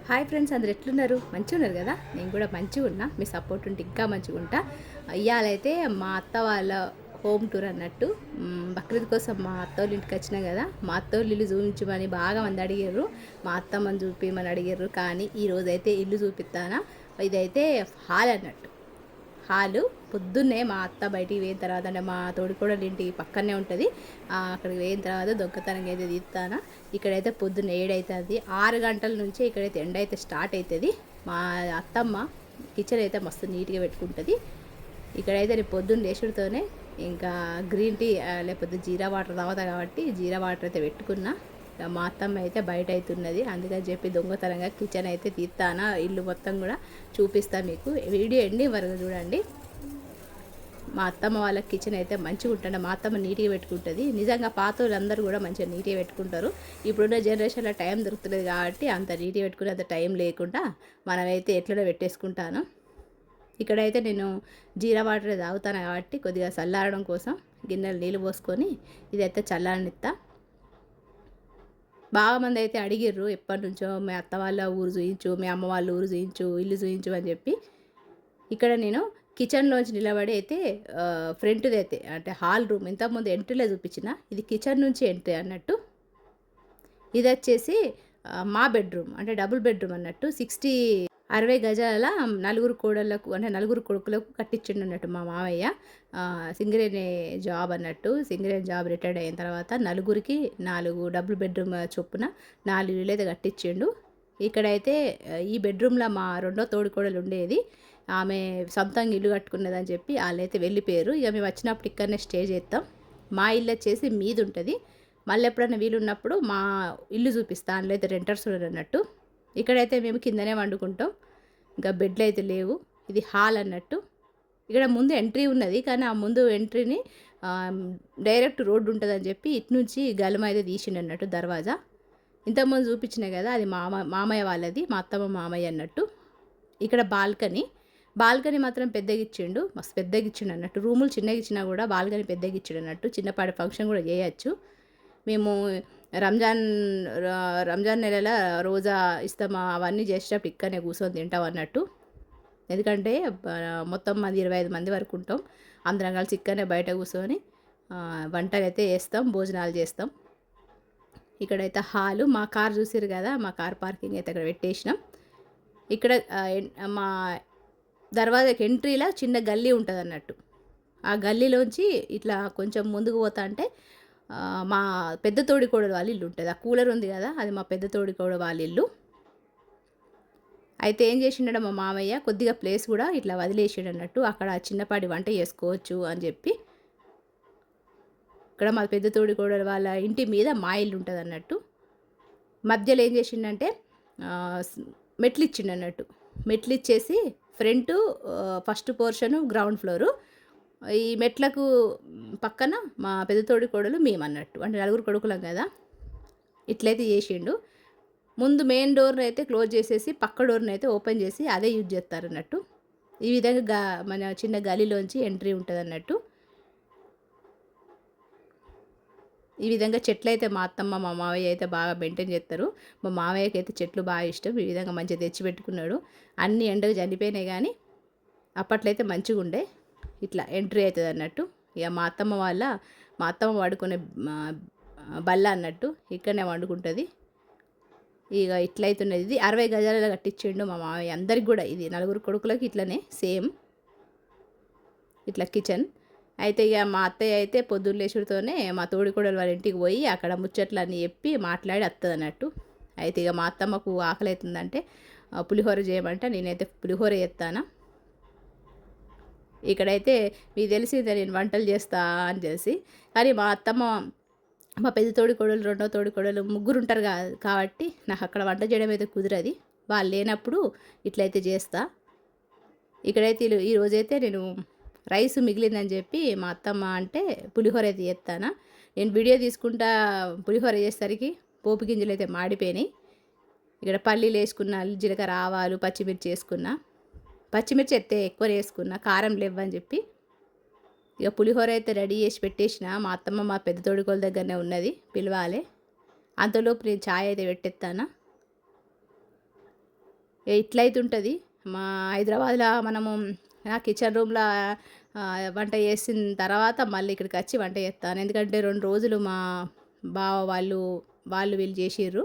Hi friends, అందరు ఎట్లున్నారు? మంచిగా ఉన్నారు కదా? నేను కూడా మంచిగా ఉన్నా. మీ సపోర్ట్ ఉంటే ఇంకా మంచిగా ఉంటా. ఇవాళైతే మా అత్త వాళ్ళ హోమ్ టూర్ అన్నట్టు. బక్రీద్ కోసం మా అత్తోళ్ళ ఇంటికి వచ్చినా కదా, మా అత్తోళ్ళు ఇల్లు చూపించమని బాగా మంది అడిగారు. మా అత్తమ్మని చూపించమని అడిగారు. కానీ ఈరోజైతే ఇల్లు చూపిస్తానా. ఇదైతే హాల్ అన్నట్టు. హాలు పొద్దున్నే మా అత్త బయటికి పోయిన తర్వాత, అంటే మా తోడికోడలు ఇంటి పక్కనే ఉంటుంది, అక్కడికి పోయిన తర్వాత దొంగతనంగా అయితే తీస్తానా. ఇక్కడైతే పొద్దున్న 7 అవుతుంది. 6 గంటల నుంచి ఇక్కడైతే ఎండ అయితే స్టార్ట్ అవుతుంది. మా అత్తమ్మ కిచెన్ అయితే మస్తు నీట్గా పెట్టుకుంటుంది. ఇక్కడైతే నేను పొద్దున్న లేచుడితోనే ఇంకా గ్రీన్ టీ లేకపోతే జీరా వాటర్ తాగుతా కాబట్టి జీరా వాటర్ అయితే పెట్టుకున్నా. మా అత్తమ్మ అయితే బయట అవుతున్నది, అందుకని చెప్పి దొంగతనంగా కిచెన్ అయితే తీస్తానా. ఇల్లు మొత్తం కూడా చూపిస్తా మీకు. వీడియో ఎండింగ్ వరకు చూడండి. మా అత్తమ్మ వాళ్ళ కిచెన్ అయితే మంచిగా ఉంటుంది. మా అత్తమ్మ నీట్గా పెట్టుకుంటుంది. నిజంగా పాత వాళ్ళందరూ కూడా మంచిగా నీట్గా పెట్టుకుంటారు. ఇప్పుడున్న జనరేషన్లో టైం దొరుకుతుంది కాబట్టి అంత నీట్గా పెట్టుకునే అంత టైం లేకుండా మనమైతే ఎట్లనే పెట్టేసుకుంటాను. ఇక్కడైతే నేను జీరా వాటర్ తాగుతాను కాబట్టి కొద్దిగా చల్లారడం కోసం గిన్నెలు నీళ్ళు పోసుకొని ఇదైతే చల్లారనిస్తా. బాగా మంది అయితే అడిగిర్రు ఎప్పటి నుంచో, మీ అత్త వాళ్ళ ఊరు చూయించు, మీ అమ్మ వాళ్ళ ఊరు చూయించు, ఇల్లు చూయించు అని చెప్పి. ఇక్కడ నేను కిచెన్లోంచి నిలబడి అయితే ఫ్రంట్ది అయితే అంటే హాల్ రూమ్ ఇంతకుముందు ఎంట్రీలో చూపించిన, ఇది కిచెన్ నుంచి ఎంట్రీ అన్నట్టు. ఇది వచ్చేసి మా బెడ్రూమ్, అంటే డబుల్ బెడ్రూమ్ అన్నట్టు. 60 గజాల నలుగురు కోడళ్ళకు, అంటే నలుగురు కొడుకులకు కట్టించిండు అన్నట్టు మా మావయ్య. సింగరేణి జాబ్ అన్నట్టు. సింగరేణి జాబ్ రిటైర్డ్ అయిన తర్వాత నలుగురికి 4 డబుల్ బెడ్రూమ్ చొప్పున 4 ఇల్లు అయితే కట్టించిండు. ఇక్కడైతే ఈ బెడ్రూమ్లో మా రెండో తోడికోడలు ఉండేది. ఆమె సొంతంగా ఇల్లు కట్టుకున్నదని చెప్పి వాళ్ళైతే వెళ్ళిపోయారు. ఇక మేము వచ్చినప్పుడు ఇక్కడనే స్టే చేస్తాం. మా ఇల్లు వచ్చేసి మీది ఉంటుంది. మళ్ళీ ఎప్పుడైనా వీలున్నప్పుడు మా ఇల్లు చూపిస్తాను. అందులో అయితే రెంటర్స్ అన్నట్టు. ఇక్కడైతే మేము కిందనే వండుకుంటాం. ఇంకా బెడ్లు అయితే లేవు. ఇది హాల్ అన్నట్టు. ఇక్కడ ముందు ఎంట్రీ ఉన్నది, కానీ ఆ ముందు ఎంట్రీని డైరెక్ట్ రోడ్డు ఉంటుందని చెప్పి ఇటు నుంచి గలమ అయితే తీసిండు అన్నట్టు దర్వాజా. ఇంతకుముందు చూపించినాయి కదా, అది మామయ్య వాళ్ళది, మా అత్తమ్మ మామయ్య అన్నట్టు. ఇక్కడ బాల్కనీ మాత్రం పెద్దగా ఇచ్చిండు, మస్తు పెద్దగా ఇచ్చిండు అన్నట్టు. రూములు చిన్నగా ఇచ్చినా కూడా బాల్కనీ పెద్దగా ఇచ్చిండు అన్నట్టు. చిన్నపాటి ఫంక్షన్ కూడా చేయొచ్చు. మేము రంజాన్ నెలలో రోజా ఇస్తామా అవన్నీ చేసేటప్పుడు ఇక్కడనే కూర్చొని తింటాం అన్నట్టు. ఎందుకంటే మొత్తం మంది 25 మంది వరకు ఉంటాం. అందరం కలిసి ఇక్కడనే బయట కూర్చొని వంటలు అయితే చేస్తాం, భోజనాలు చేస్తాం. ఇక్కడైతే హాలు, మా కార్ చూసారు కదా, మా కార్ పార్కింగ్ అయితే అక్కడ పెట్టేసినాం. ఇక్కడ మా దర్వాజాకి ఎంట్రీలో చిన్న గల్లీ ఉంటుంది అన్నట్టు. ఆ గల్లీలోంచి ఇట్లా కొంచెం ముందుకు పోతా అంటే మా పెద్ద తోడికోడలు వాళ్ళ ఇల్లు ఉంటుంది. ఆ కూలర్ ఉంది కదా, అది మా పెద్ద తోడికోడలు వాళ్ళ ఇల్లు. అయితే ఏం చేసిండో మా మామయ్య కొద్దిగా ప్లేస్ కూడా ఇట్లా వదిలేసాడు అన్నట్టు. అక్కడ చిన్నపాటి వంట చేసుకోవచ్చు అని చెప్పి. ఇక్కడ మా పెద్ద తోడికోడలు వాళ్ళ ఇంటి మీద మా ఇల్లు ఉంటుంది అన్నట్టు. మధ్యలో ఏం చేసిండంటే మెట్లు ఇచ్చిండు అన్నట్టు. మెట్లు ఇచ్చేసి front first portion ground floor, ఈ మెట్లకు పక్కన మా పెద్ద తోడికోడలు మేము అన్నట్టు. అంటే నలుగురు కొడుకులం కదా, ఇట్లయితే చేసిండు. ముందు మెయిన్ డోర్ని అయితే క్లోజ్ చేసేసి పక్క డోర్ని అయితే ఓపెన్ చేసి అదే యూజ్ చేస్తారు అన్నట్టు. ఈ విధంగా మన చిన్న గలీలోంచి ఎంట్రీ ఉంటుంది అన్నట్టు. ఈ విధంగా చెట్లు అయితే మా అత్తమ్మ మా మావయ్య అయితే బాగా మెయింటైన్ చేస్తారు. మా మావయ్యకి అయితే చెట్లు బాగా ఇష్టం. ఈ విధంగా మంచిగా తెచ్చిపెట్టుకున్నాడు. అన్ని ఎండకు చనిపోయినాయి కానీ అప్పట్లో అయితే మంచిగా ఉండే. ఇట్లా ఎంట్రీ అవుతుంది అన్నట్టు. ఇక మా అత్తమ్మ వాడుకునే బల్ల అన్నట్టు ఇక్కడనే వండుకుంటుంది. ఇక ఇట్లయితున్నది. ఇది 60 గజాలలో కట్టించిండు మా మామయ్య. అందరికి కూడా ఇది నలుగురు కొడుకులకి ఇట్లనే సేమ్ ఇట్లా కిచెన్. అయితే ఇక మా అత్తయ్య అయితే పొద్దున్న లేచుడితోనే మా తోడికోడలు వాళ్ళ ఇంటికి పోయి అక్కడ ముచ్చట్లన్నీ చెప్పి మాట్లాడి వస్తుంది అన్నట్టు. అయితే ఇక మా అత్తమ్మకు ఆకలి అవుతుందంటే పులిహోర చేయమంటే నేనైతే పులిహోర చేస్తాను. ఇక్కడైతే మీకు తెలిసిందే నేను వంటలు చేస్తా అని తెలిసి. కానీ మా అత్తమ్మ, మా పెద్ద తోడికోడలు, రెండో తోడికోడలు ముగ్గురు ఉంటారు కాబట్టి నాకు అక్కడ వంట చేయడం అయితే కుదరది. వాళ్ళు లేనప్పుడు ఇట్లయితే చేస్తా. ఇక్కడైతే ఈరోజైతే నేను రైస్ మిగిలిందని చెప్పి మా అత్తమ్మ అంటే పులిహోర అయితే చేస్తాను. నేను వీడియో తీసుకుంటా పులిహోర చేసేసరికి పోపు గింజలు అయితే మాడిపోయినాయి. ఇక్కడ పల్లీలు వేసుకున్న, జీలకర్ర, ఆవాలు, పచ్చిమిర్చి వేసుకున్నా. పచ్చిమిర్చి అయితే ఎక్కువ వేసుకున్నా, కారం లేవని చెప్పి. ఇక పులిహోర అయితే రెడీ చేసి పెట్టేసిన. మా అత్తమ్మ మా పెద్ద తోడికోల దగ్గరనే ఉన్నది, పిలవాలి. అంతలోపు నేను ఛాయ్ అయితే పెట్టేస్తాను. ఇట్లయితుంటది. మా హైదరాబాద్‌ల మనము కిచెన్ రూమ్‌ల వంట చేసిన తర్వాత మళ్ళీ ఇక్కడికచ్చి వంట చేత్తాను. ఎందుకంటే 2 రోజులు మా బావ వాళ్ళు వీళ్ళు చేసిర్రు.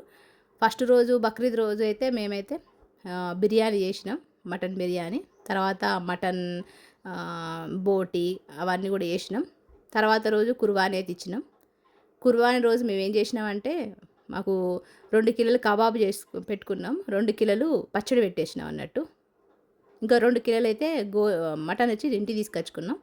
ఫస్ట్ రోజు బక్రీద్ రోజు అయితే మేమైతే బిర్యానీ చేసినాం. మటన్ బిర్యానీ. తర్వాత మటన్ బోటి అవన్నీ కూడా చేసినాం. తర్వాత రోజు కుర్బానీ అయితే ఇచ్చినాం. కుర్బానీ రోజు మేమేం చేసినామంటే మాకు 2 కిలోలు కబాబ్ పెట్టుకున్నాం. 2 కిలోలు పచ్చడి పెట్టేసినాం అన్నట్టు. ఇంకా 2 కిలోలైతే మటన్ వచ్చి ఇంటికి తీసుకొచ్చుకున్నాం.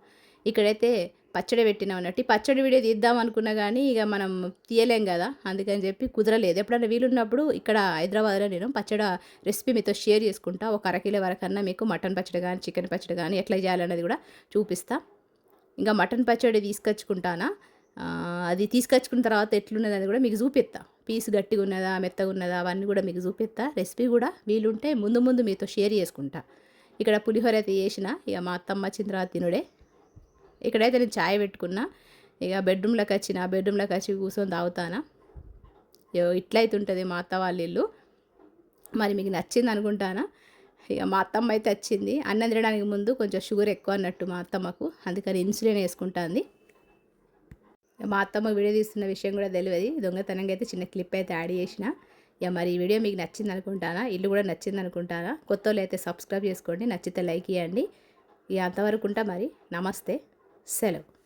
ఇక్కడైతే పచ్చడి పెట్టినాం అన్నట్టు. ఈ పచ్చడి వీడియో తీద్దాం అనుకున్నా గానీ ఇక మనం తీయలేం కదా! అందుకని చెప్పి కుదరలేదు. ఎప్పుడైనా వీలున్నప్పుడు ఇక్కడ హైదరాబాద్‌లో నేను పచ్చడి రెసిపీ మీతో షేర్ చేసుకుంటా. ఒక అరకిలో వరకన్నా మీకు మటన్ పచ్చడి గానీ, చికెన్ పచ్చడి గానీ ఎట్లా చేయాలన్నది కూడా చూపిస్తా. ఇంకా మటన్ పచ్చడి తీసుకొచ్చుకుంటానా. అది తీసుకొచ్చుకున్న తర్వాత ఎట్లున్నదని కూడా మీకు చూపిస్తా. పీస్ గట్టిగా ఉన్నదా, మెత్తగా ఉన్నదా అవన్నీ కూడా మీకు చూపిస్తా. రెసిపీ కూడా వీలుంటే ముందు ముందు మీతో షేర్ చేసుకుంటా. ఇక్కడ పులిహోర అయితే చేసిన. ఇక మా అత్తమ్మ వచ్చిన తర్వాత తినుడే. ఇక్కడైతే నేను చాయ్ పెట్టుకున్నా. ఇక బెడ్రూమ్‌లోకి వచ్చి కూర్చొని తాగుతానా. ఇట్లయితే ఉంటుంది మా అత్త వాళ్ళ ఇల్లు. మరి మీకు నచ్చింది అనుకుంటానా. ఇక మా అత్తమ్మ అయితే వచ్చింది. అన్నం తినడానికి ముందు కొంచెం షుగర్ ఎక్కువ అన్నట్టు మా అత్తమ్మకు. అందుకని ఇన్సులిన్ వేసుకుంటుంది. మా అత్తమ్మ వీడియో తీస్తున్న విషయం కూడా తెలియదు. దొంగతనంగా అయితే చిన్న క్లిప్ అయితే యాడ్ చేసిన. ఇక మరి ఈ వీడియో మీకు నచ్చింది అనుకుంటానా. ఇల్లు కూడా నచ్చింది అనుకుంటానా. కొత్తోళ్ళు అయితే సబ్స్క్రైబ్ చేసుకోండి. నచ్చితే లైక్ ఇవ్వండి. ఇక అంతవరకు ఉంటా మరి. నమస్తే. సెలవు.